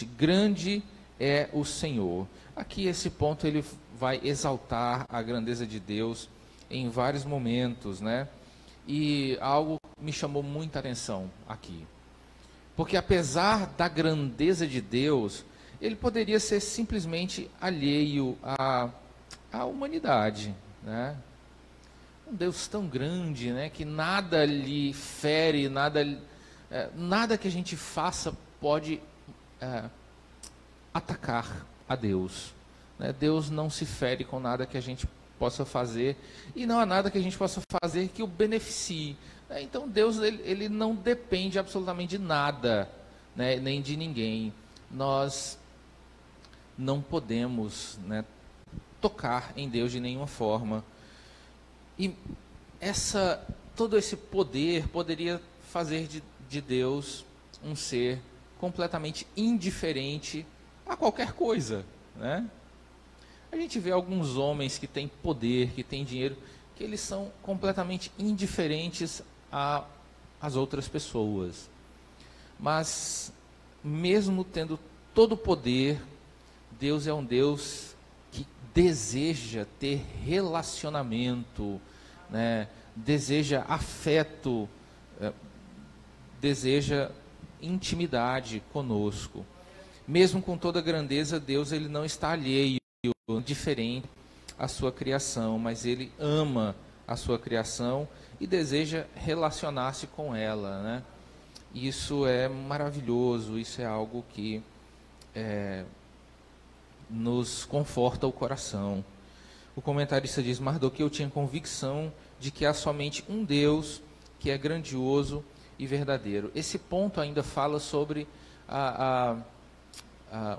seguinte: grande é o Senhor. Aqui esse ponto ele vai exaltar a grandeza de Deus em vários momentos, né? E algo me chamou muita atenção aqui. Porque apesar da grandeza de Deus, ele poderia ser simplesmente alheio à humanidade, né? Um Deus tão grande, né, que nada lhe fere, nada que a gente faça pode atacar a Deus, né? Deus não se fere com nada que a gente possa fazer, e não há nada que a gente possa fazer que o beneficie, né? Então Deus ele não depende absolutamente de nada, né, nem de ninguém. Nós não podemos, né, tocar em Deus de nenhuma forma. E todo esse poder poderia fazer de Deus um ser completamente indiferente a qualquer coisa, né? A gente vê alguns homens que têm poder, que têm dinheiro, que eles são completamente indiferentes às outras pessoas. Mas, mesmo tendo todo o poder, Deus é um Deus que deseja ter relacionamento, né? Deseja afeto, deseja intimidade conosco. Mesmo com toda a grandeza, Deus ele não está alheio, indiferente à sua criação, mas ele ama a sua criação e deseja relacionar-se com ela, né? Isso é maravilhoso, isso é algo que nos conforta o coração. O comentarista diz: Mardoqueu tinha convicção de que há somente um Deus que é grandioso e verdadeiro. Esse ponto ainda fala sobre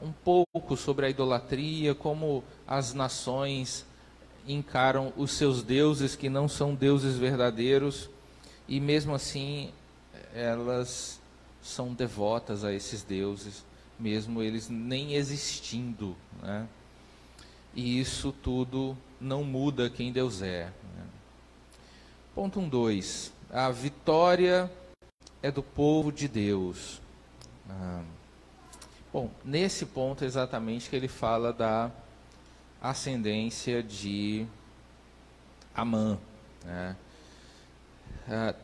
um pouco sobre a idolatria, como as nações encaram os seus deuses que não são deuses verdadeiros, e mesmo assim elas são devotas a esses deuses, mesmo eles nem existindo, né? E isso tudo não muda quem Deus é, né? Ponto 1.2. A vitória é do povo de Deus. Bom, nesse ponto exatamente que ele fala da ascendência de Amã, né?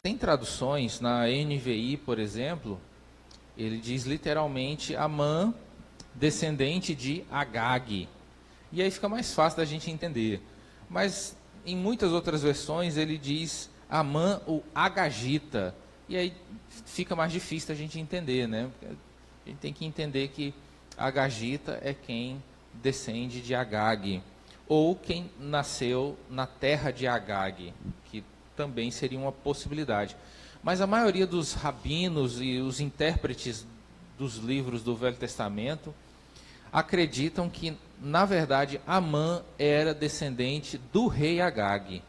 Tem traduções, na NVI, por exemplo, ele diz literalmente Amã, descendente de Agag. E aí fica mais fácil da gente entender. Mas em muitas outras versões ele diz Amã, o Agagita. E aí fica mais difícil a gente entender, né? A gente tem que entender que Agagita é quem descende de Agag, ou quem nasceu na terra de Agag, que também seria uma possibilidade. Mas a maioria dos rabinos e os intérpretes dos livros do Velho Testamento acreditam que, na verdade, Amã era descendente do rei Agag,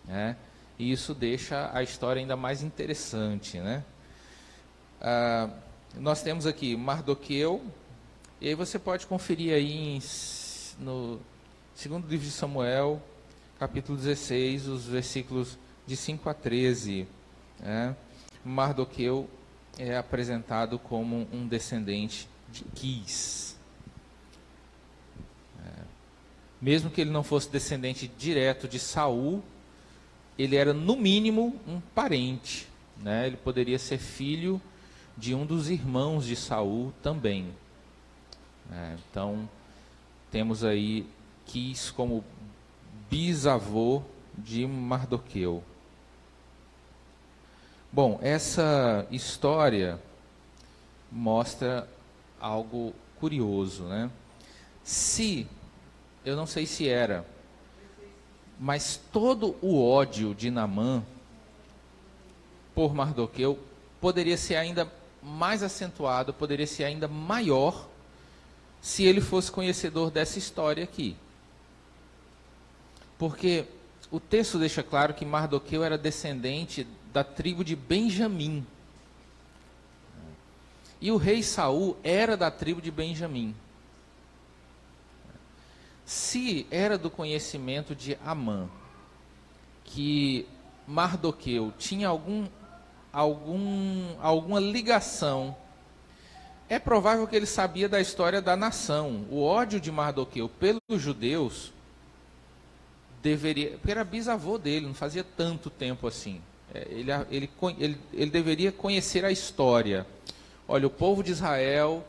né? E isso deixa a história ainda mais interessante, né? Nós temos aqui Mardoqueu, e aí você pode conferir aí no segundo livro de Samuel, capítulo 16, os versículos de 5 a 13, né? Mardoqueu é apresentado como um descendente de Quis. Mesmo que ele não fosse descendente direto de Saul, ele era no mínimo um parente, né? Ele poderia ser filho de um dos irmãos de Saul também. Então, temos aí Quis como bisavô de Mardoqueu. Bom, essa história mostra algo curioso, né? Eu não sei se era, mas todo o ódio de Naamã por Mardoqueu poderia ser ainda mais acentuado, poderia ser ainda maior, se ele fosse conhecedor dessa história aqui. Porque o texto deixa claro que Mardoqueu era descendente da tribo de Benjamim. E o rei Saul era da tribo de Benjamim. Se era do conhecimento de Amã que Mardoqueu tinha alguma ligação É provável que ele sabia da história da nação. O ódio de Mardoqueu pelos judeus deveria... Porque era bisavô dele, não fazia tanto tempo assim. Ele deveria conhecer a história. Olha, o povo de Israel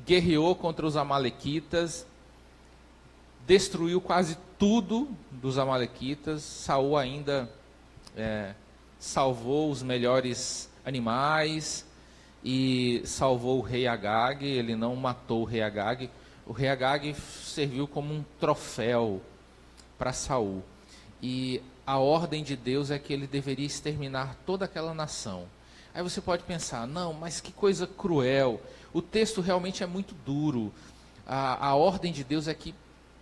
guerreou contra os amalequitas, destruiu quase tudo dos amalequitas. Saul ainda salvou os melhores animais e salvou o rei Agag. Ele não matou o rei Agag. O rei Agag serviu como um troféu para Saul. E a ordem de Deus é que ele deveria exterminar toda aquela nação. Aí você pode pensar, não, mas que coisa cruel. O texto realmente é muito duro. A ordem de Deus é que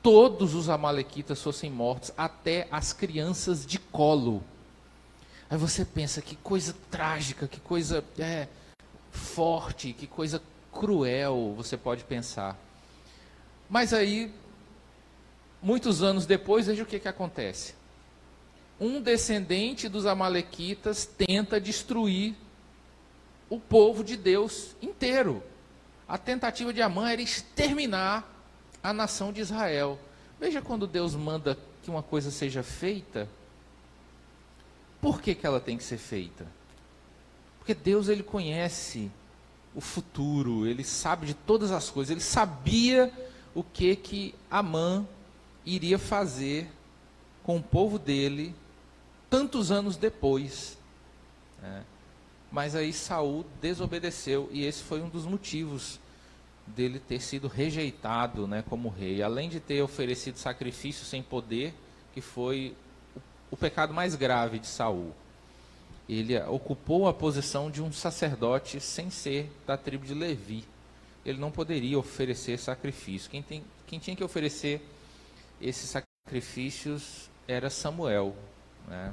todos os amalequitas fossem mortos, até as crianças de colo. Aí você pensa, que coisa trágica, que coisa forte, que coisa cruel, você pode pensar. Mas aí, muitos anos depois, veja o que acontece. Um descendente dos amalequitas tenta destruir o povo de Deus inteiro. A tentativa de Amã era exterminar a nação de Israel. Veja quando Deus manda que uma coisa seja feita, por que ela tem que ser feita? Porque Deus, ele conhece o futuro, ele sabe de todas as coisas, ele sabia o que Amã iria fazer com o povo dele tantos anos depois, né? Mas aí Saul desobedeceu, e esse foi um dos motivos dele ter sido rejeitado, né, como rei. Além de ter oferecido sacrifício sem poder, que foi o pecado mais grave de Saul. Ele ocupou a posição de um sacerdote sem ser da tribo de Levi. Ele não poderia oferecer sacrifício. Quem tinha que oferecer esses sacrifícios era Samuel, né,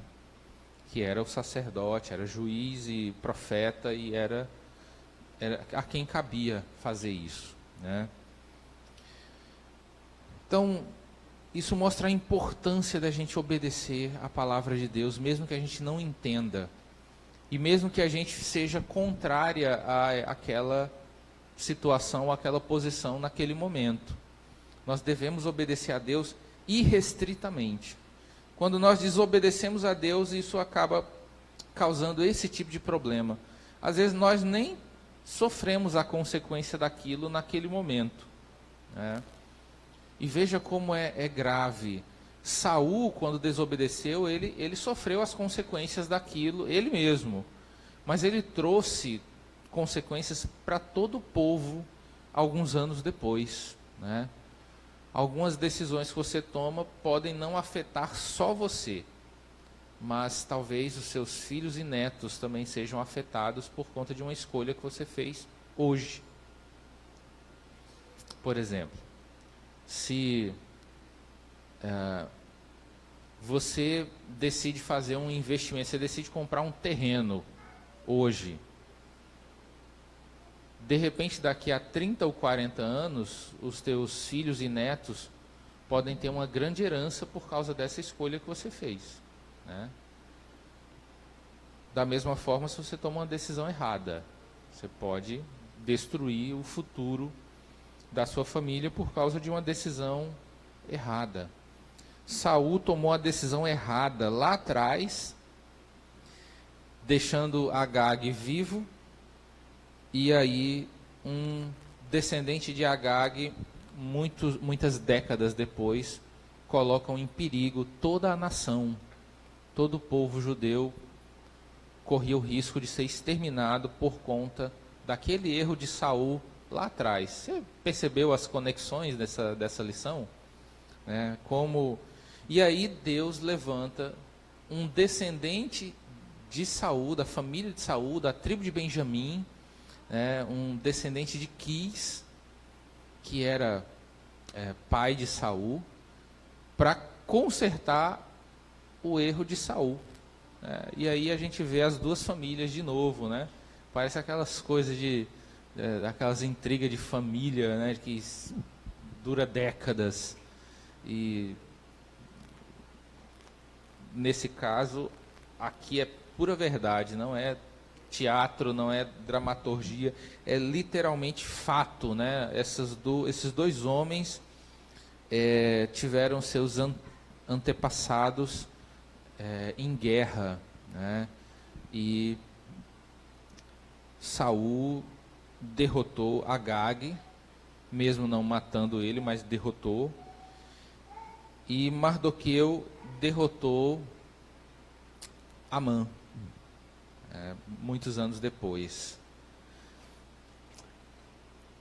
que era o sacerdote, era juiz e profeta, e era a quem cabia fazer isso, né? Então, isso mostra a importância da gente obedecer a palavra de Deus, mesmo que a gente não entenda, e mesmo que a gente seja contrária àquela situação, àquela posição naquele momento. Nós devemos obedecer a Deus irrestritamente. Quando nós desobedecemos a Deus, isso acaba causando esse tipo de problema. Às vezes nós nem sofremos a consequência daquilo naquele momento, né? E veja como é grave. Saul, quando desobedeceu, ele sofreu as consequências daquilo, ele mesmo. Mas ele trouxe consequências para todo o povo alguns anos depois, né? Algumas decisões que você toma podem não afetar só você, mas talvez os seus filhos e netos também sejam afetados por conta de uma escolha que você fez hoje. Por exemplo, se você decide fazer um investimento, você decide comprar um terreno hoje, de repente daqui a 30 ou 40 anos, os teus filhos e netos podem ter uma grande herança por causa dessa escolha que você fez, né? Da mesma forma, se você toma uma decisão errada, você pode destruir o futuro da sua família por causa de uma decisão errada. Saul tomou a decisão errada lá atrás, deixando Agag vivo, e aí um descendente de Agag, muitas décadas depois, colocam em perigo toda a nação. Todo o povo judeu corria o risco de ser exterminado por conta daquele erro de Saul lá atrás. Você percebeu as conexões dessa lição? E aí Deus levanta um descendente de Saul, da família de Saul, da tribo de Benjamim, um descendente de Quis, que era pai de Saul, para consertar o erro de Saul. E aí a gente vê as duas famílias de novo, né? Parece aquelas coisas aquelas intrigas de família, né? Que dura décadas. E nesse caso, aqui é pura verdade, não é teatro, não é dramaturgia, é literalmente fato, né? Esses dois homens tiveram seus antepassados em guerra, né? E Saul derrotou Agag, mesmo não matando ele, mas derrotou. E Mardoqueu derrotou Amã, muitos anos depois.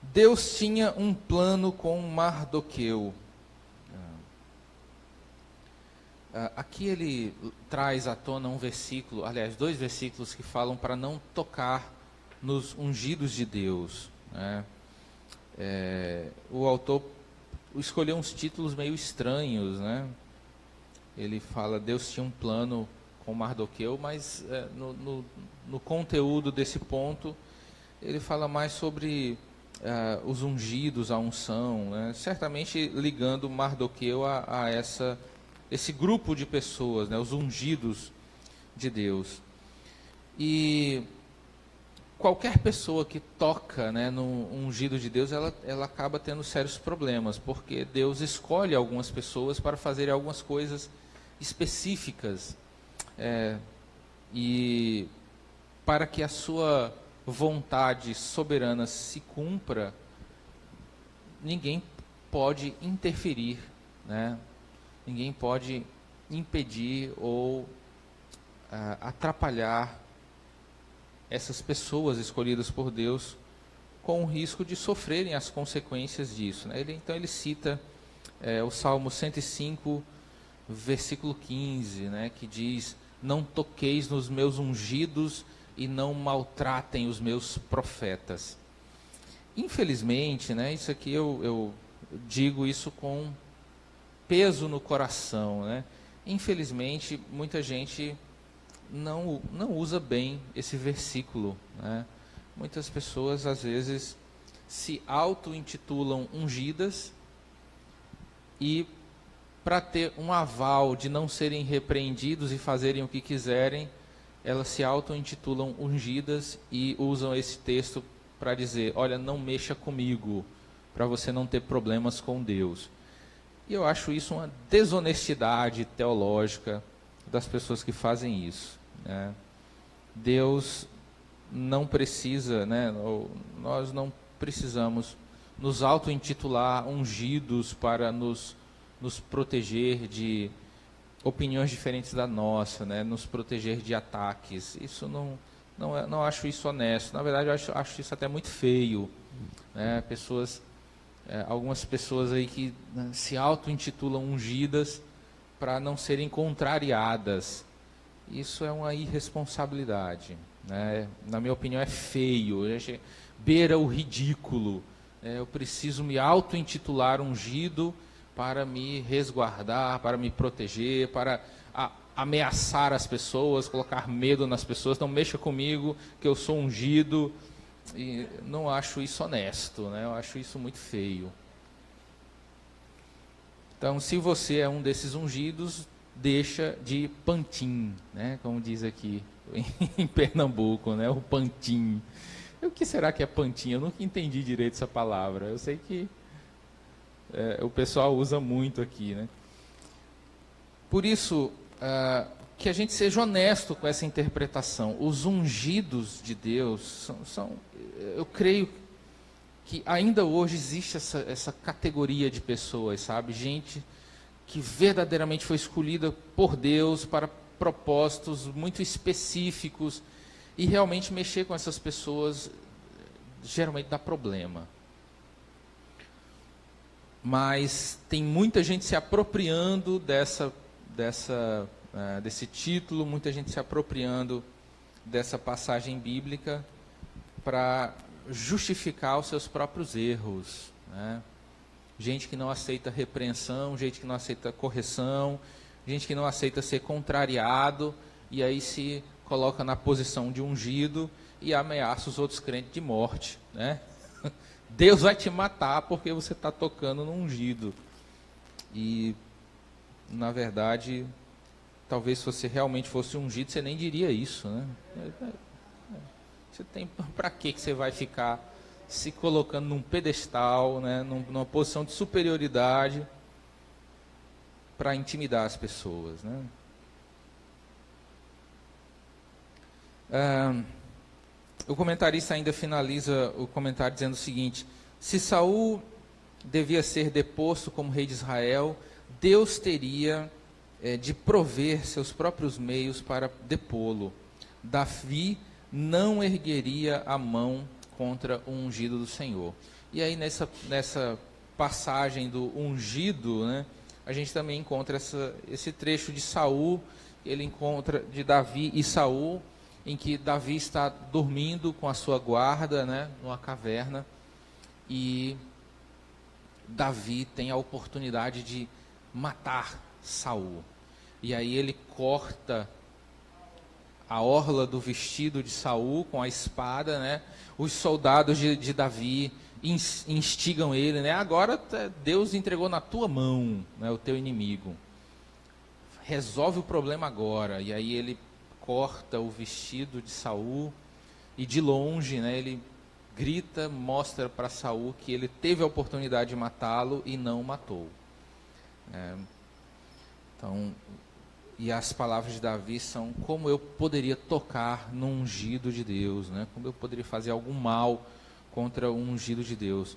Deus tinha um plano com Mardoqueu. Aqui ele traz à tona um versículo, aliás, 2 versículos que falam para não tocar nos ungidos de Deus, né? O autor escolheu uns títulos meio estranhos, né? Ele fala, Deus tinha um plano com Mardoqueu, mas no conteúdo desse ponto, ele fala mais sobre os ungidos, a unção, né? Certamente ligando Mardoqueu a esse grupo de pessoas, né? Os ungidos de Deus. E qualquer pessoa que toca, né, no ungido de Deus, ela acaba tendo sérios problemas, porque Deus escolhe algumas pessoas para fazerem algumas coisas específicas, e para que a sua vontade soberana se cumpra, ninguém pode interferir, né? Ninguém pode impedir ou atrapalhar essas pessoas escolhidas por Deus, com o risco de sofrerem as consequências disso, né? Então ele cita o Salmo 105, versículo 15, né, que diz, não toqueis nos meus ungidos e não maltratem os meus profetas. Infelizmente, né, isso aqui eu digo isso com peso no coração, né? Infelizmente, muita gente não usa bem esse versículo, né? Muitas pessoas, às vezes, se auto-intitulam ungidas e, para ter um aval de não serem repreendidos e fazerem o que quiserem, elas se auto-intitulam ungidas e usam esse texto para dizer, olha, não mexa comigo, para você não ter problemas com Deus. E eu acho isso uma desonestidade teológica das pessoas que fazem isso, né? Deus não precisa, né, nós não precisamos nos auto-intitular ungidos para nos proteger de opiniões diferentes da nossa, né, nos proteger de ataques. Isso não acho isso honesto. Na verdade, eu acho isso até muito feio, né? Algumas pessoas aí que, né, se auto-intitulam ungidas para não serem contrariadas. Isso é uma irresponsabilidade, né? Na minha opinião, é feio, beira o ridículo. Eu preciso me auto-intitular ungido para me resguardar, para me proteger, para ameaçar as pessoas, colocar medo nas pessoas. Não mexa comigo, que eu sou ungido. E não acho isso honesto, né? Eu acho isso muito feio. Então, se você é um desses ungidos, deixa de pantim, né? Como diz aqui em Pernambuco, né? O pantim. O que será que é pantim? Eu nunca entendi direito essa palavra. Eu sei que o pessoal usa muito aqui, né? Por isso, que a gente seja honesto com essa interpretação. Os ungidos de Deus eu creio que ainda hoje existe essa categoria de pessoas, sabe? Gente que verdadeiramente foi escolhida por Deus para propósitos muito específicos, e realmente mexer com essas pessoas geralmente dá problema. Mas tem muita gente se apropriando desse título, muita gente se apropriando dessa passagem bíblica para justificar os seus próprios erros, né? Gente que não aceita repreensão, gente que não aceita correção, gente que não aceita ser contrariado, e aí se coloca na posição de ungido e ameaça os outros crentes de morte, né? Deus vai te matar porque você está tocando no ungido. E, na verdade, talvez se você realmente fosse ungido, você nem diria isso, né? Para que você vai ficar se colocando num pedestal, né, numa posição de superioridade para intimidar as pessoas, né? O comentarista ainda finaliza o comentário dizendo o seguinte: se Saul devia ser deposto como rei de Israel, Deus teria de prover seus próprios meios para depô-lo. Davi não ergueria a mão contra o ungido do Senhor. E aí nessa passagem do ungido, né, a gente também encontra esse trecho de Saul, ele encontra de Davi e Saul, em que Davi está dormindo com a sua guarda, né, numa caverna, e Davi tem a oportunidade de matar Saul. E aí ele corta a orla do vestido de Saul com a espada, né? Os soldados de Davi instigam ele, né? Agora Deus entregou na tua mão, né, o teu inimigo. Resolve o problema agora. E aí ele corta o vestido de Saul e de longe, né, ele grita, mostra para Saul que ele teve a oportunidade de matá-lo e não o matou. Então, e as palavras de Davi são: como eu poderia tocar no ungido de Deus, né? Como eu poderia fazer algum mal contra o ungido de Deus.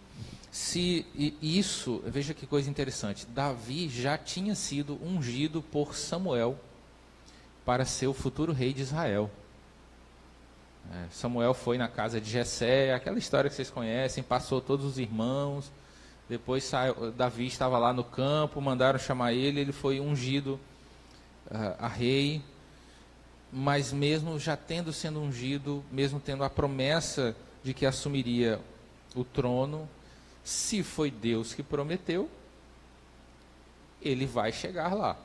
Isso, veja que coisa interessante, Davi já tinha sido ungido por Samuel para ser o futuro rei de Israel. Samuel foi na casa de Jessé, aquela história que vocês conhecem, passou todos os irmãos, depois Davi estava lá no campo, mandaram chamar ele, ele foi ungido a rei, mas mesmo já tendo sido ungido, mesmo tendo a promessa de que assumiria o trono, se foi Deus que prometeu, ele vai chegar lá.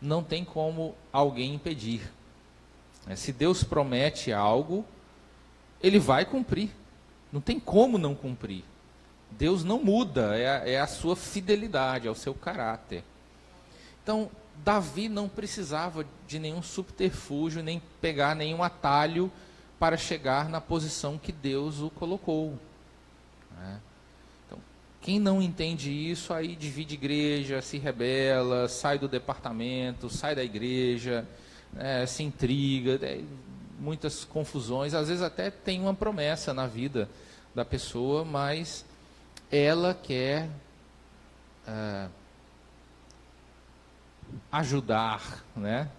Não tem como alguém impedir. Se Deus promete algo, ele vai cumprir. Não tem como não cumprir. Deus não muda, é a sua fidelidade, é o seu caráter. Então, Davi não precisava de nenhum subterfúgio, nem pegar nenhum atalho para chegar na posição que Deus o colocou. Então, quem não entende isso, aí divide igreja, se rebela, sai do departamento, sai da igreja, se intriga, muitas confusões. Às vezes até tem uma promessa na vida da pessoa, mas ela quer ajudar, né,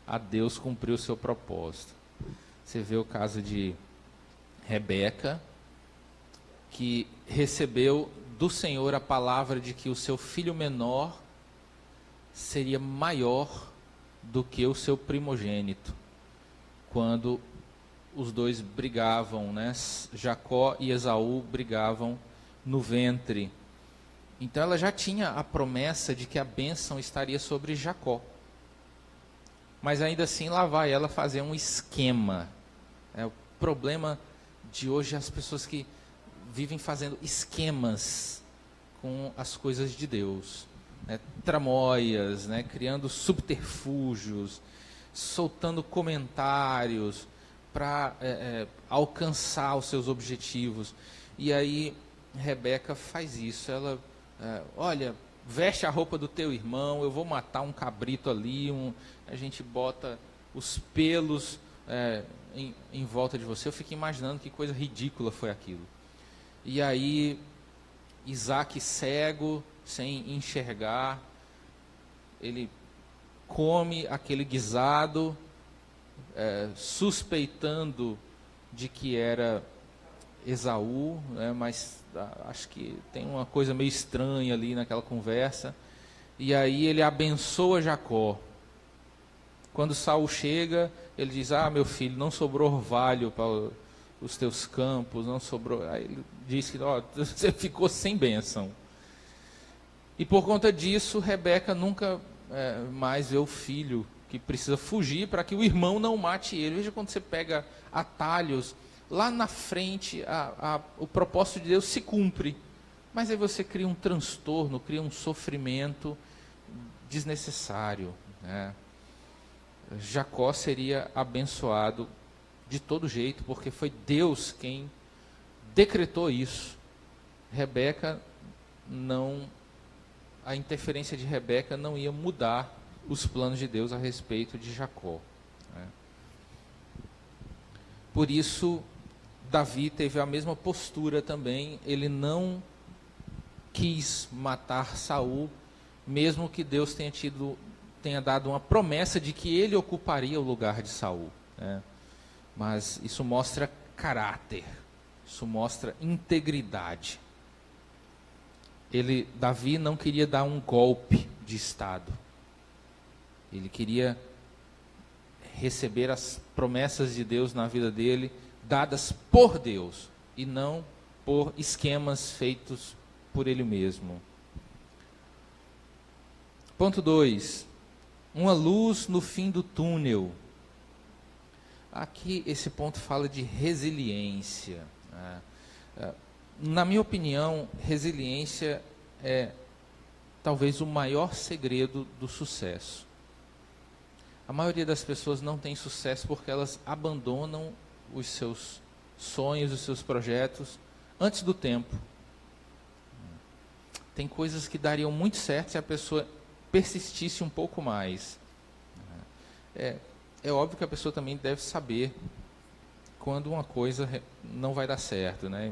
a Deus cumprir o seu propósito. Você vê o caso de Rebeca, que recebeu do Senhor a palavra de que o seu filho menor seria maior do que o seu primogênito, quando os dois brigavam, né? Jacó e Esaú brigavam no ventre. Então ela já tinha a promessa de que a bênção estaria sobre Jacó. Mas ainda assim lá vai ela fazer um esquema. O problema de hoje é as pessoas que vivem fazendo esquemas com as coisas de Deus. Tramóias, né, criando subterfúgios, soltando comentários para alcançar os seus objetivos. E aí Rebeca faz isso. Ela, olha, veste a roupa do teu irmão, eu vou matar um cabrito ali, a gente bota os pelos em volta de você. Eu fico imaginando que coisa ridícula foi aquilo. E aí Isaac, cego, sem enxergar, ele come aquele guisado, suspeitando de que era Esaú, né, mas acho que tem uma coisa meio estranha ali naquela conversa. E aí ele abençoa Jacó. Quando Saul chega, ele diz: meu filho, não sobrou orvalho para os teus campos, não sobrou. Aí ele diz que você ficou sem bênção. E por conta disso, Rebeca nunca mais vê o filho, que precisa fugir para que o irmão não mate ele. Veja, quando você pega atalhos, lá na frente o propósito de Deus se cumpre, mas aí você cria um transtorno, cria um sofrimento desnecessário, né? Jacó seria abençoado de todo jeito, porque foi Deus quem decretou isso. Rebeca não, a interferência de Rebeca não ia mudar os planos de Deus a respeito de Jacó, né? Por isso, Davi teve a mesma postura também. Ele não quis matar Saul, mesmo que Deus tenha dado uma promessa de que ele ocuparia o lugar de Saul, né? Mas isso mostra caráter, isso mostra integridade. Davi não queria dar um golpe de Estado. Ele queria receber as promessas de Deus na vida dele, dadas por Deus, e não por esquemas feitos por ele mesmo. Ponto 2. Uma luz no fim do túnel. Aqui esse ponto fala de resiliência, né? Na minha opinião, resiliência é talvez o maior segredo do sucesso. A maioria das pessoas não tem sucesso porque elas abandonam os seus sonhos, os seus projetos antes do tempo. Tem coisas que dariam muito certo se a pessoa persistisse um pouco mais. É óbvio que a pessoa também deve saber quando uma coisa não vai dar certo, né?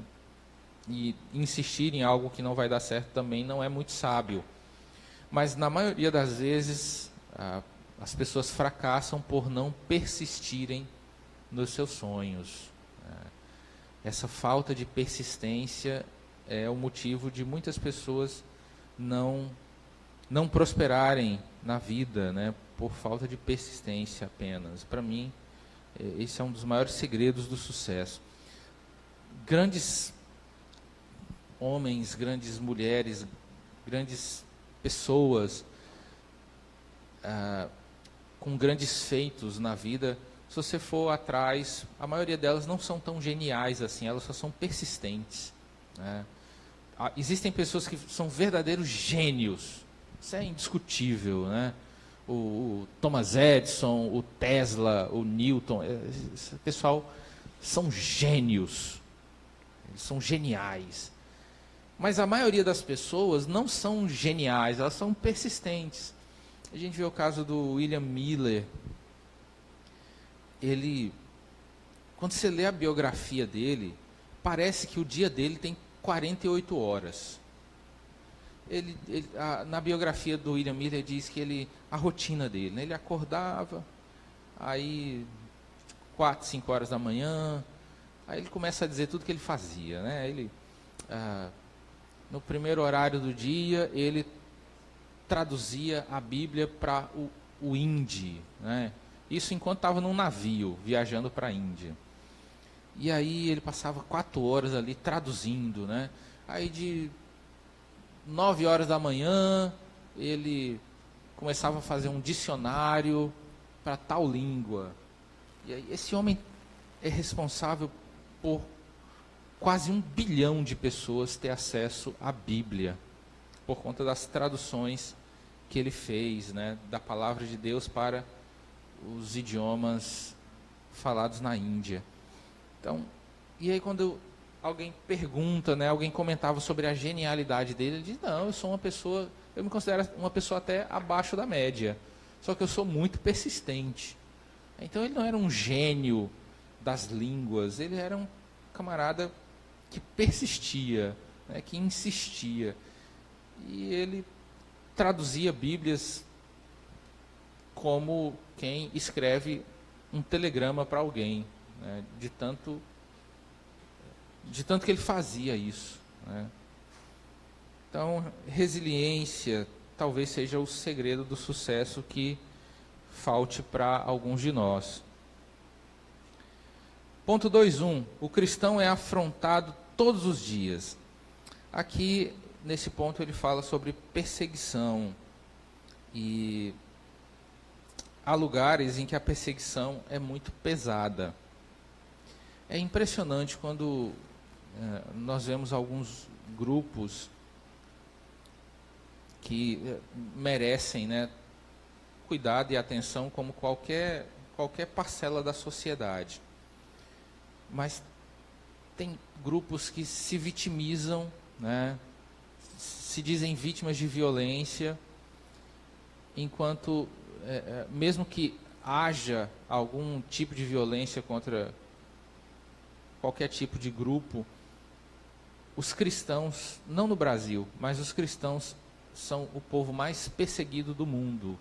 E insistir em algo que não vai dar certo também não é muito sábio. Mas na maioria das vezes as pessoas fracassam por não persistirem nos seus sonhos. Essa falta de persistência é o motivo de muitas pessoas não prosperarem na vida, né? Por falta de persistência apenas. Para mim, esse é um dos maiores segredos do sucesso. Grandes homens, grandes mulheres, grandes pessoas com grandes feitos na vida, se você for atrás, a maioria delas não são tão geniais assim, elas só são persistentes, né? Existem pessoas que são verdadeiros gênios, isso é indiscutível, né? O Thomas Edison, o Tesla, o Newton, esse pessoal são gênios, eles são geniais. Mas a maioria das pessoas não são geniais, elas são persistentes. A gente vê o caso do William Miller. Quando você lê a biografia dele, parece que o dia dele tem 48 horas. Na biografia do William Miller diz que a rotina dele, né? Ele acordava, aí 4, 5 horas da manhã, aí ele começa a dizer tudo que ele fazia, né? No primeiro horário do dia, ele traduzia a Bíblia para o hindi, né? Isso enquanto estava num navio, viajando para a Índia. E aí ele passava 4 horas ali traduzindo, né? Aí de 9 horas da manhã, ele começava a fazer um dicionário para tal língua. E aí esse homem é responsável por quase 1 bilhão de pessoas ter acesso à Bíblia, por conta das traduções que ele fez, né, da palavra de Deus para os idiomas falados na Índia. Então, e aí quando alguém pergunta, né, alguém comentava sobre a genialidade dele, ele diz: não, eu me considero uma pessoa até abaixo da média, só que eu sou muito persistente. Então ele não era um gênio das línguas, ele era um camarada que persistia, né, que insistia. E ele traduzia Bíblias como quem escreve um telegrama para alguém, né, de tanto que ele fazia isso, né? Então, resiliência talvez seja o segredo do sucesso que falte para alguns de nós. Ponto 2.1. O cristão é afrontado todos os dias. Aqui, nesse ponto, ele fala sobre perseguição. E há lugares em que a perseguição é muito pesada. É impressionante quando nós vemos alguns grupos que merecem, né, cuidado e atenção como qualquer parcela da sociedade. mas tem grupos que se vitimizam, né? Se dizem vítimas de violência, enquanto, mesmo que haja algum tipo de violência contra qualquer tipo de grupo, os cristãos, não no Brasil, mas os cristãos são o povo mais perseguido do mundo.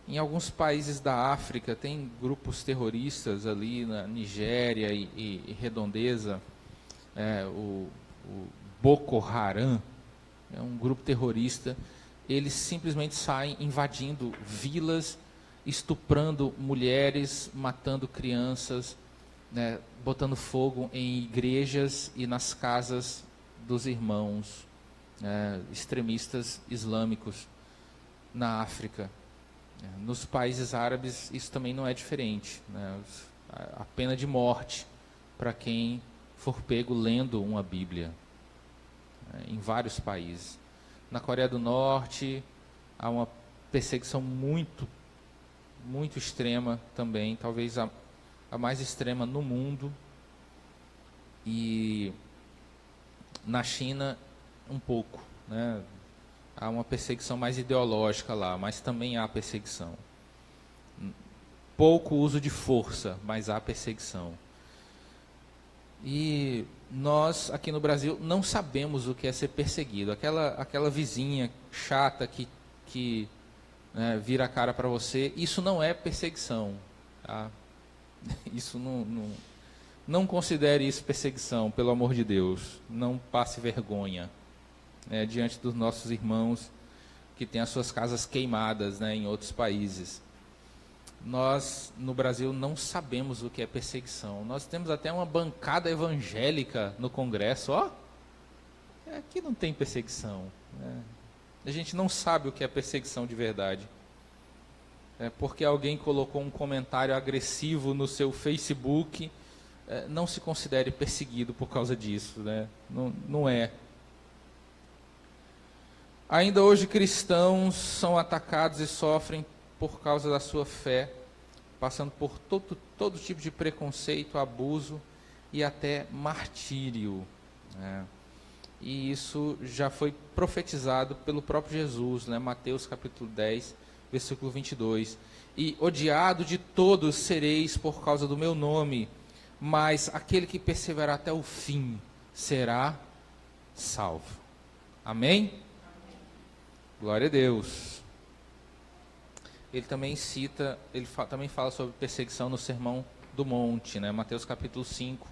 Em alguns países da África, tem grupos terroristas ali na Nigéria e redondeza, o Boko Haram, é um grupo terrorista. Eles simplesmente saem invadindo vilas, estuprando mulheres, matando crianças, né, botando fogo em igrejas e nas casas dos irmãos extremistas islâmicos na África. Nos países árabes isso também não é diferente, né? A pena de morte para quem for pego lendo uma Bíblia, em vários países. Na Coreia do Norte há uma perseguição muito extrema também, talvez a mais extrema no mundo. E na China um pouco, né? Há uma perseguição mais ideológica lá, mas também há perseguição. Pouco uso de força, mas há perseguição. E nós, aqui no Brasil, não sabemos o que é ser perseguido. Aquela vizinha chata que vira a cara para você, isso não é perseguição. Tá? Isso não considere isso perseguição, pelo amor de Deus. Não passe vergonha diante dos nossos irmãos que têm as suas casas queimadas, né, em outros países. Nós, no Brasil, não sabemos o que é perseguição. Nós temos até uma bancada evangélica no Congresso. Aqui não tem perseguição. A gente não sabe o que é perseguição de verdade. Porque alguém colocou um comentário agressivo no seu Facebook, não se considere perseguido por causa disso, né? Não é. Ainda hoje cristãos são atacados e sofrem por causa da sua fé, passando por todo tipo de preconceito, abuso e até martírio, né? E isso já foi profetizado pelo próprio Jesus, né? Mateus capítulo 10, versículo 22. E odiado de todos sereis por causa do meu nome, mas aquele que perseverar até o fim será salvo. Amém? Glória a Deus. Ele também cita, também fala sobre perseguição no Sermão do Monte, né? Mateus capítulo 5,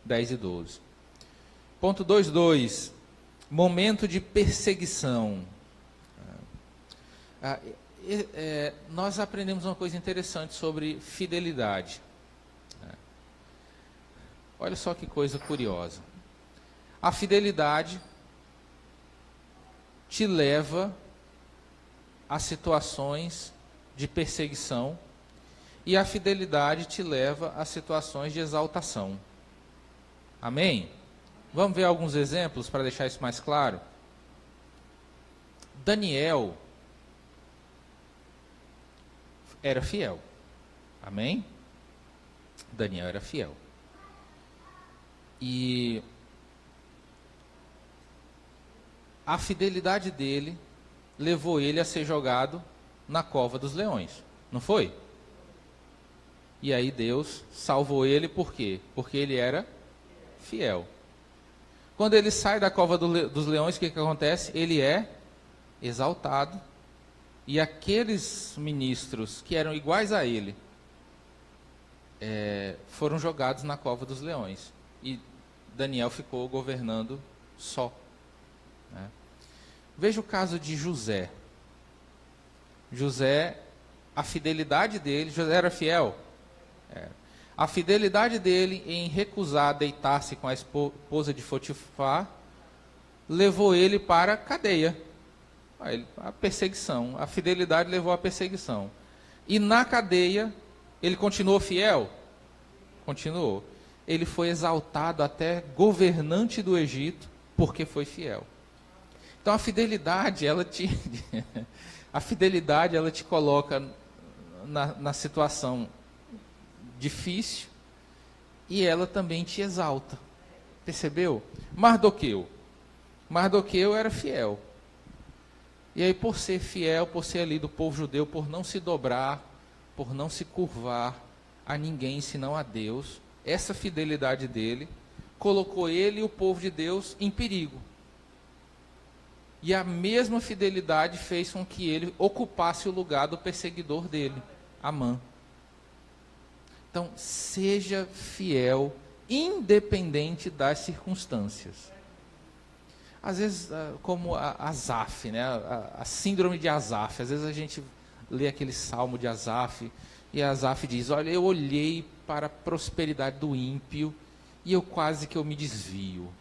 10 e 12. Ponto 2.2. Momento de perseguição. Nós aprendemos uma coisa interessante sobre fidelidade. Olha só que coisa curiosa. A fidelidade te leva a situações de perseguição e a fidelidade te leva a situações de exaltação. Amém? Vamos ver alguns exemplos para deixar isso mais claro? Daniel era fiel. Amém? Daniel era fiel. E a fidelidade dele levou ele a ser jogado na cova dos leões. Não foi? E aí Deus salvou ele por quê? Porque ele era fiel. Quando ele sai da cova dos leões, o que acontece? Ele é exaltado. E aqueles ministros que eram iguais a ele foram jogados na cova dos leões. E Daniel ficou governando só. Né? Veja o caso de José. José, a fidelidade dele, José era fiel. A fidelidade dele em recusar deitar-se com a esposa de Potifar levou ele para a cadeia. A perseguição. A fidelidade levou à perseguição. E na cadeia, ele continuou fiel? Continuou. Ele foi exaltado até governante do Egito porque foi fiel. Então a fidelidade, ela te coloca na situação difícil e ela também te exalta. Percebeu? Mardoqueu era fiel. E aí, por ser fiel, por ser ali do povo judeu, por não se dobrar, por não se curvar a ninguém senão a Deus, essa fidelidade dele colocou ele e o povo de Deus em perigo. E a mesma fidelidade fez com que ele ocupasse o lugar do perseguidor dele, Amã. Então, seja fiel, independente das circunstâncias. Às vezes, como a Asaf, né? A síndrome de Asaf. Às vezes a gente lê aquele salmo de Asaf, e Asaf diz, olha, eu olhei para a prosperidade do ímpio, e quase que eu me desvio.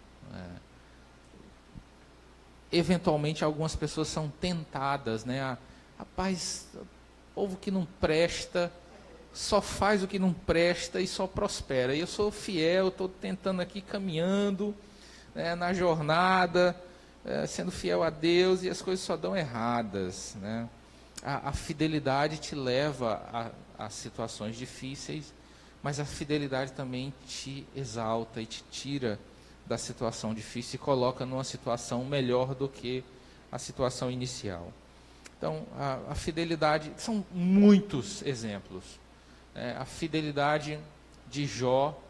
Eventualmente, algumas pessoas são tentadas, né? Rapaz, povo que não presta, só faz o que não presta e só prospera. E eu sou fiel, estou tentando aqui, caminhando, né, na jornada, sendo fiel a Deus, e as coisas só dão erradas, né? A fidelidade te leva a situações difíceis, mas a fidelidade também te exalta e te tira da situação difícil e coloca numa situação melhor do que a situação inicial. Então, a fidelidade, são muitos exemplos. A fidelidade de Jó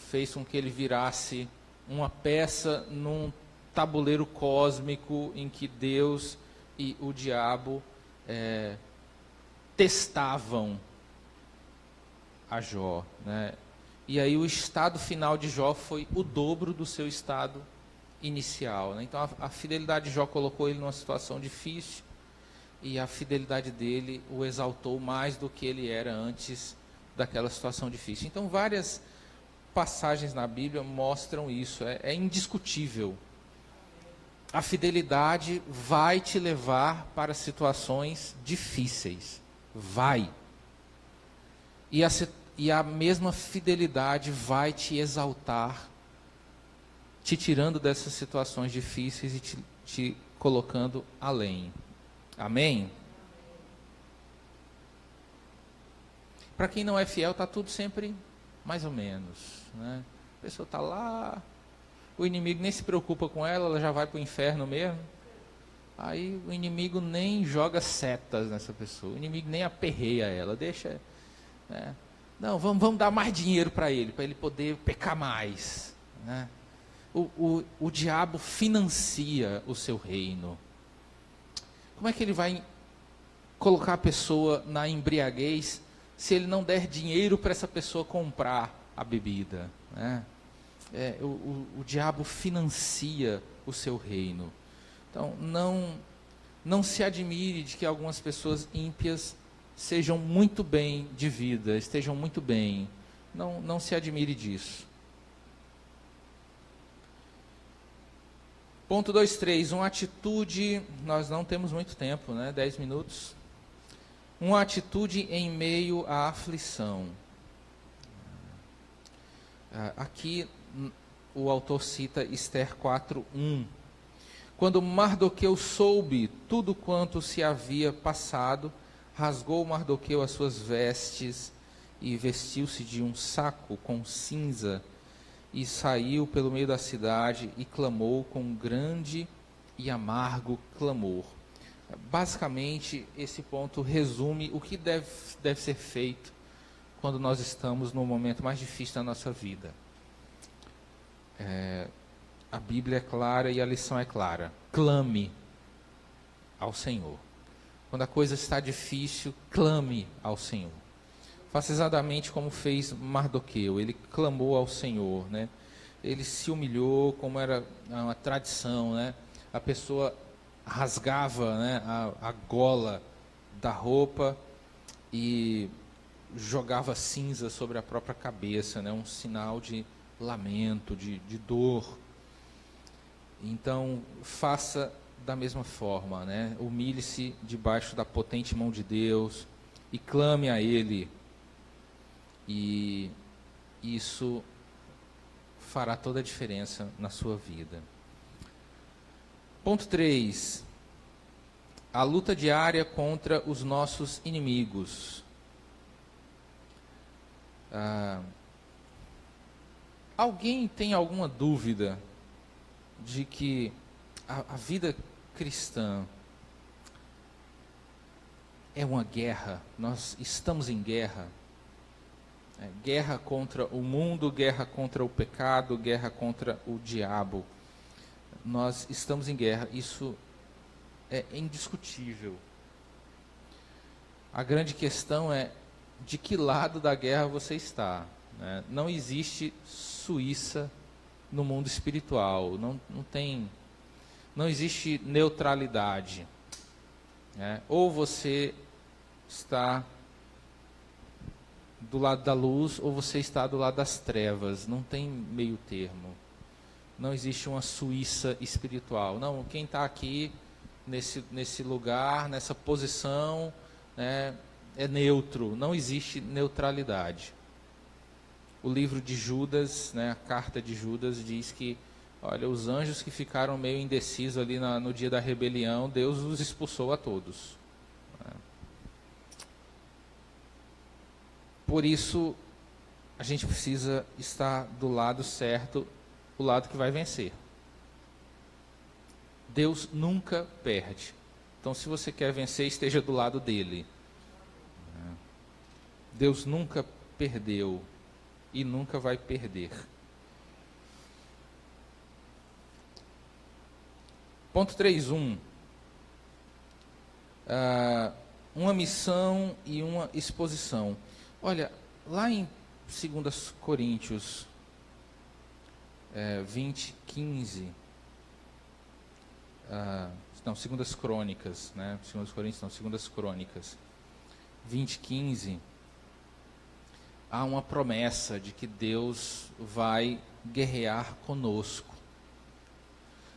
fez com que ele virasse uma peça num tabuleiro cósmico em que Deus e o diabo testavam a Jó, né? E aí o estado final de Jó foi o dobro do seu estado inicial, né? Então a fidelidade de Jó colocou ele numa situação difícil, e a fidelidade dele o exaltou mais do que ele era antes daquela situação difícil. Então várias passagens na Bíblia mostram isso, é indiscutível. A fidelidade vai te levar para situações difíceis, vai. E a mesma fidelidade vai te exaltar, te tirando dessas situações difíceis e te colocando além. Amém? Para quem não é fiel, está tudo sempre mais ou menos, né? A pessoa está lá, o inimigo nem se preocupa com ela, ela já vai para o inferno mesmo. Aí o inimigo nem joga setas nessa pessoa, o inimigo nem aperreia ela, deixa, né? Não, vamos dar mais dinheiro para ele poder pecar mais, né? O diabo financia o seu reino. Como é que ele vai colocar a pessoa na embriaguez se ele não der dinheiro para essa pessoa comprar a bebida, né? O diabo financia o seu reino. Então, não se admire de que algumas pessoas ímpias sejam muito bem de vida, estejam muito bem. Não se admire disso. Ponto 2.3, uma atitude, nós não temos muito tempo, né? 10 minutos. Uma atitude em meio à aflição. Aqui o autor cita Ester 4:1. Quando Mardoqueu soube tudo quanto se havia passado, rasgou Mardoqueu as suas vestes e vestiu-se de um saco com cinza e saiu pelo meio da cidade e clamou com grande e amargo clamor. Basicamente, esse ponto resume o que deve ser feito quando nós estamos no momento mais difícil da nossa vida. A Bíblia é clara e a lição é clara. Clame ao Senhor. Quando a coisa está difícil, clame ao Senhor. Faça exatamente como fez Mardoqueu. Ele clamou ao Senhor, né? Ele se humilhou, como era uma tradição, né? A pessoa rasgava, né, a gola da roupa e jogava cinza sobre a própria cabeça, né? Um sinal de lamento, de dor. Então, faça da mesma forma, né? Humilhe-se debaixo da potente mão de Deus e clame a Ele. E isso fará toda a diferença na sua vida. Ponto 3. A luta diária contra os nossos inimigos. Alguém tem alguma dúvida de que a vida cristã é uma guerra? Nós estamos em guerra. Guerra contra o mundo, guerra contra o pecado, guerra contra o diabo. Nós estamos em guerra, isso é indiscutível. A grande questão é de que lado da guerra você está, né? Não existe Suíça no mundo espiritual, não existe neutralidade, né? Ou você está do lado da luz ou você está do lado das trevas, não tem meio termo. Não existe uma Suíça espiritual. Não, quem está aqui nesse lugar, nessa posição, né, é neutro. Não existe neutralidade. O livro de Judas, né, a carta de Judas diz que, olha, os anjos que ficaram meio indecisos ali no dia da rebelião, Deus os expulsou a todos. Por isso, a gente precisa estar do lado certo, o lado que vai vencer. Deus nunca perde. Então, se você quer vencer, esteja do lado dele. Deus nunca perdeu e nunca vai perder. Ponto 3.1. Uma missão e uma exposição. Olha, lá em 2 Coríntios 20:15, não, 2 Crônicas, né? 2 Coríntios não, 2 Crônicas 20:15, há uma promessa de que Deus vai guerrear conosco.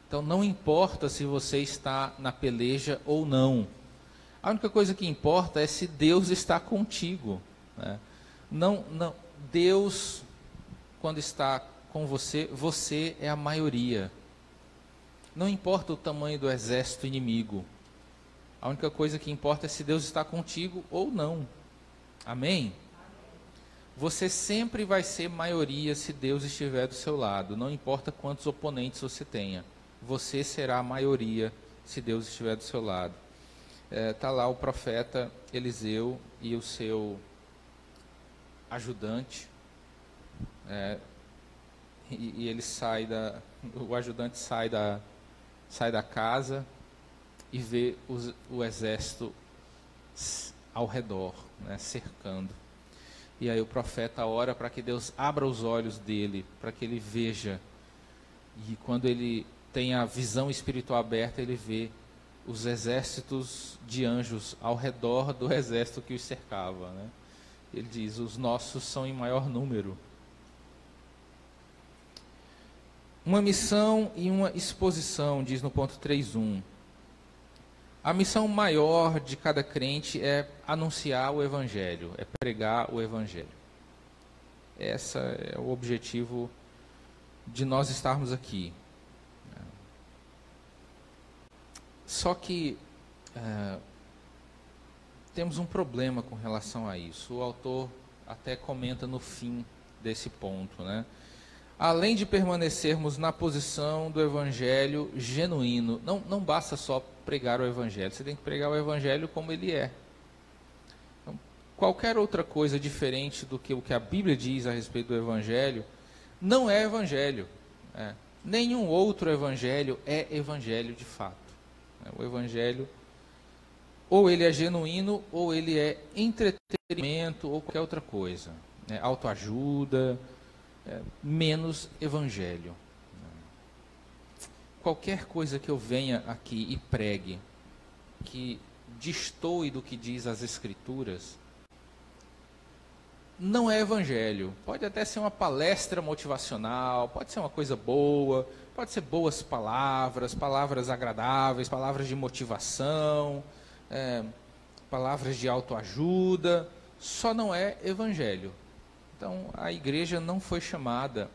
Então não importa se você está na peleja ou não. A única coisa que importa é se Deus está contigo, né? Não, Deus, quando está com você, você é a maioria. Não importa o tamanho do exército inimigo. A única coisa que importa é se Deus está contigo ou não. Amém? Você sempre vai ser maioria se Deus estiver do seu lado. Não importa quantos oponentes você tenha. Você será a maioria se Deus estiver do seu lado. Está lá o profeta Eliseu e o seu ajudante. E ele o ajudante sai da casa e vê o exército ao redor, né, cercando. E aí o profeta ora para que Deus abra os olhos dele, para que ele veja. E quando ele tem a visão espiritual aberta, ele vê os exércitos de anjos ao redor do exército que os cercava, né? Ele diz, os nossos são em maior número. Uma missão e uma exposição, diz no ponto 3.1. A missão maior de cada crente é anunciar o Evangelho, é pregar o Evangelho. Esse é o objetivo de nós estarmos aqui. Só que temos um problema com relação a isso. O autor até comenta no fim desse ponto, né? Além de permanecermos na posição do Evangelho genuíno, não basta só pregar o Evangelho, você tem que pregar o Evangelho como ele é. Então, qualquer outra coisa diferente do que o que a Bíblia diz a respeito do Evangelho, não é Evangelho. Nenhum outro Evangelho é Evangelho de fato. O Evangelho, ou ele é genuíno, ou ele é entretenimento, ou qualquer outra coisa. Autoajuda, menos Evangelho. Qualquer coisa que eu venha aqui e pregue, que destoe do que diz as Escrituras, não é Evangelho. Pode até ser uma palestra motivacional, pode ser uma coisa boa, pode ser boas palavras, palavras agradáveis, palavras de motivação, palavras de autoajuda, só não é Evangelho. Então, a igreja não foi chamada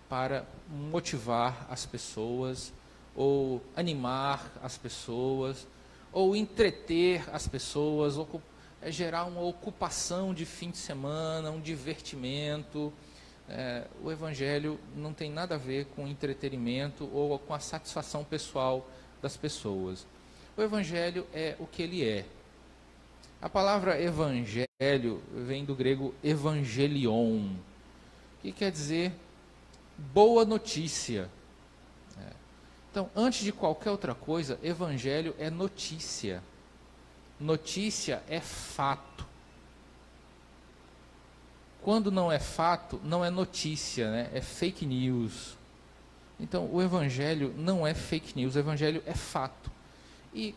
para motivar as pessoas, ou animar as pessoas, ou entreter as pessoas, ou é gerar uma ocupação de fim de semana, um divertimento. O Evangelho não tem nada a ver com entretenimento ou com a satisfação pessoal das pessoas. O Evangelho é o que ele é. A palavra evangelho vem do grego evangelion, que quer dizer boa notícia. Então, antes de qualquer outra coisa, evangelho é notícia. Notícia é fato. Quando não é fato, não é notícia, né? É fake news. Então, o evangelho não é fake news, o evangelho é fato. E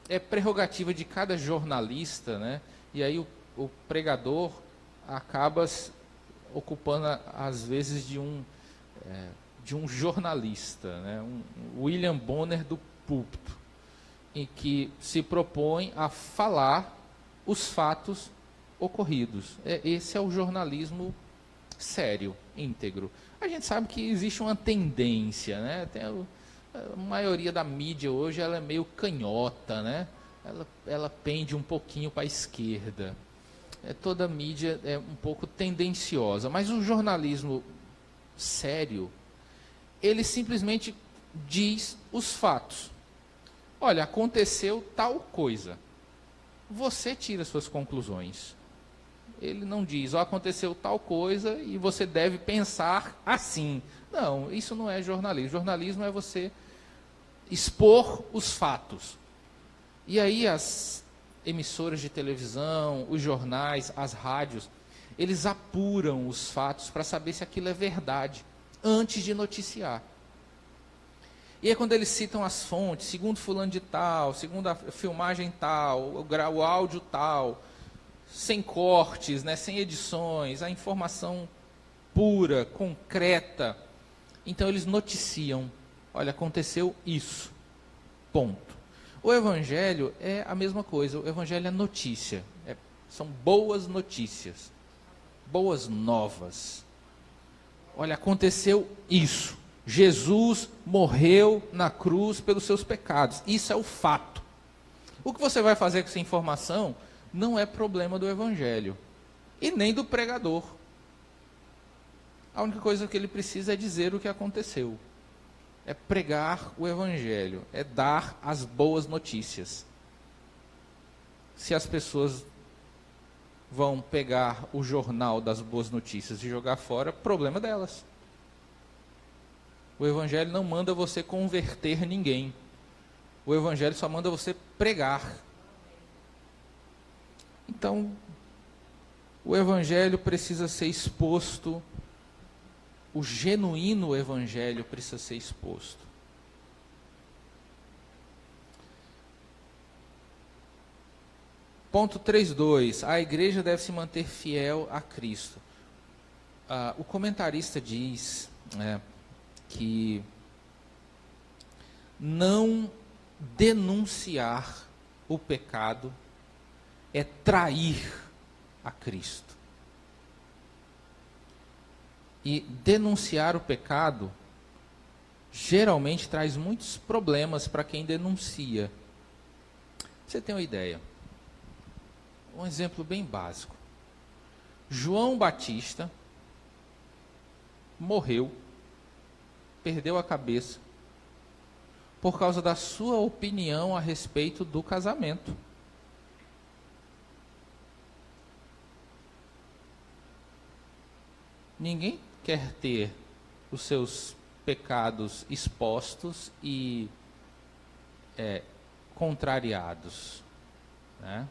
é prerrogativa de cada jornalista, né? E aí o pregador acaba ocupando, às vezes, de um jornalista, né? Um William Bonner do púlpito, em que se propõe a falar os fatos ocorridos. Esse é o jornalismo sério, íntegro. A gente sabe que existe uma tendência, né? A maioria da mídia hoje ela é meio canhota, né? Ela pende um pouquinho para a esquerda. Toda mídia é um pouco tendenciosa, mas o jornalismo sério, ele simplesmente diz os fatos. Olha, aconteceu tal coisa. Você tira suas conclusões. Ele não diz, aconteceu tal coisa e você deve pensar assim. Não, isso não é jornalismo. Jornalismo é você expor os fatos. E aí as emissoras de televisão, os jornais, as rádios, eles apuram os fatos para saber se aquilo é verdade, antes de noticiar. E aí quando eles citam as fontes, segundo fulano de tal, segundo a filmagem tal, o áudio tal, sem cortes, né, sem edições, a informação pura, concreta, então eles noticiam. Olha, aconteceu isso. Ponto. O Evangelho é a mesma coisa. O Evangelho é notícia. São boas notícias. Boas novas. Olha, aconteceu isso. Jesus morreu na cruz pelos seus pecados. Isso é o fato. O que você vai fazer com essa informação não é problema do Evangelho. E nem do pregador. A única coisa que ele precisa é dizer o que aconteceu. É pregar o Evangelho, é dar as boas notícias. Se as pessoas vão pegar o jornal das boas notícias e jogar fora, problema delas. O Evangelho não manda você converter ninguém. O Evangelho só manda você pregar. Então, o Evangelho precisa ser exposto. O genuíno Evangelho precisa ser exposto. Ponto 3.2. A igreja deve se manter fiel a Cristo. O comentarista diz que não denunciar o pecado é trair a Cristo. E denunciar o pecado geralmente traz muitos problemas para quem denuncia. Você tem uma ideia? Um exemplo bem básico. João Batista morreu, perdeu a cabeça, por causa da sua opinião a respeito do casamento. Ninguém quer ter os seus pecados expostos e contrariados, né?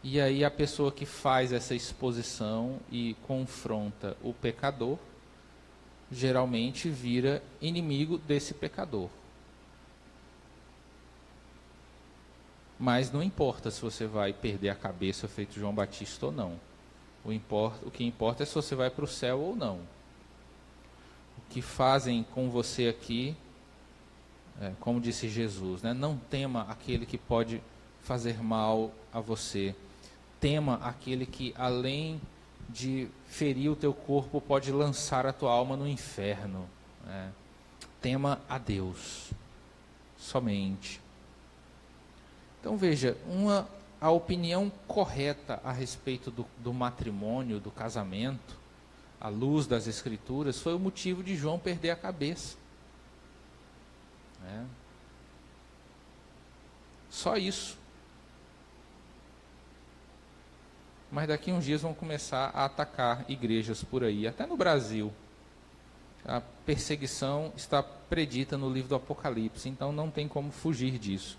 E aí a pessoa que faz essa exposição e confronta o pecador, geralmente vira inimigo desse pecador. Mas não importa se você vai perder a cabeça feito João Batista ou não. O que importa é se você vai para o céu ou não. O que fazem com você aqui, como disse Jesus, né? Não tema aquele que pode fazer mal a você. Tema aquele que, além de ferir o teu corpo, pode lançar a tua alma no inferno. Né? Tema a Deus. Somente. Então veja, a opinião correta a respeito do matrimônio, do casamento, à luz das Escrituras, foi o motivo de João perder a cabeça. Né? Só isso. Mas daqui a uns dias vão começar a atacar igrejas por aí, até no Brasil. A perseguição está predita no livro do Apocalipse, então não tem como fugir disso.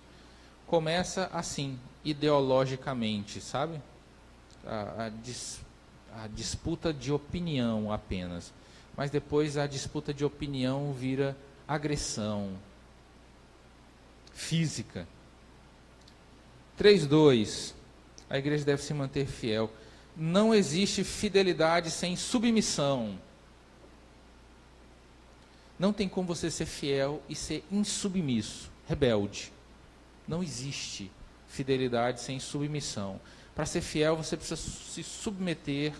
Começa assim, ideologicamente, sabe? A disputa de opinião apenas. Mas depois a disputa de opinião vira agressão física. 3:2. A igreja deve se manter fiel. Não existe fidelidade sem submissão. Não tem como você ser fiel e ser insubmisso, rebelde. Não existe fidelidade sem submissão. Para ser fiel, você precisa se submeter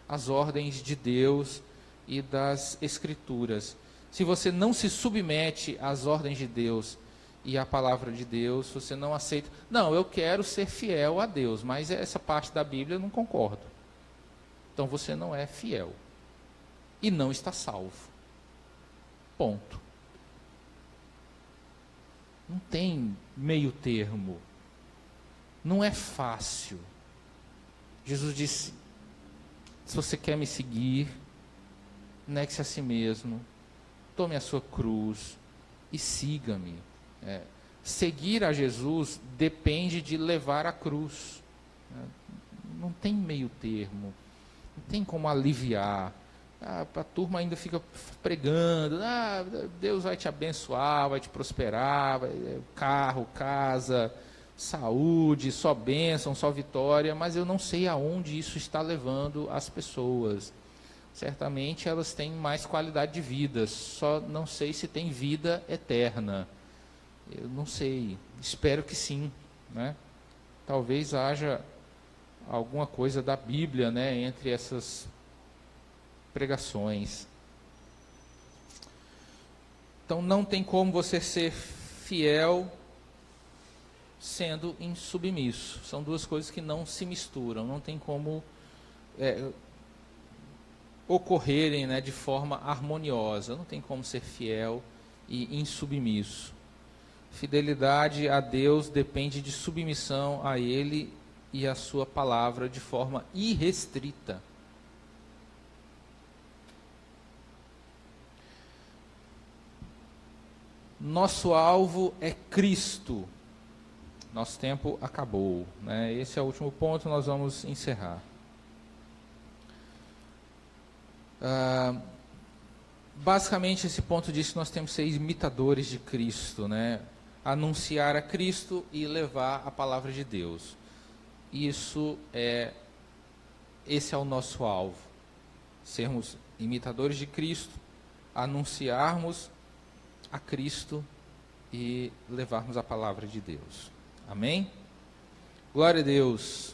às ordens de Deus e das Escrituras. Se você não se submete às ordens de Deus e à palavra de Deus, você não aceita. Não, eu quero ser fiel a Deus, mas essa parte da Bíblia eu não concordo. Então você não é fiel e não está salvo. Ponto. Não tem meio termo. Não é fácil. Jesus disse: se você quer me seguir, negue-se a si mesmo, tome a sua cruz e siga-me. Seguir a Jesus depende de levar a cruz. Não tem meio termo. Não tem como aliviar. A turma ainda fica pregando, Deus vai te abençoar, vai te prosperar, carro, casa, saúde, só bênção, só vitória, mas eu não sei aonde isso está levando as pessoas. Certamente elas têm mais qualidade de vida, só não sei se tem vida eterna. Eu não sei, espero que sim, né? Talvez haja alguma coisa da Bíblia, né, entre essas pregações. Então não tem como você ser fiel sendo insubmisso. São duas coisas que não se misturam, não tem como ocorrerem, né, de forma harmoniosa. Não tem como ser fiel e insubmisso. Fidelidade a Deus depende de submissão a Ele e a sua palavra de forma irrestrita. Nosso alvo é Cristo. Nosso tempo acabou, né? Esse é o último ponto, nós vamos encerrar. Basicamente, esse ponto diz que nós temos que ser imitadores de Cristo, né? Anunciar a Cristo e levar a palavra de Deus. Esse é o nosso alvo. Sermos imitadores de Cristo, anunciarmos a Cristo e levarmos a palavra de Deus. Amém? Glória a Deus.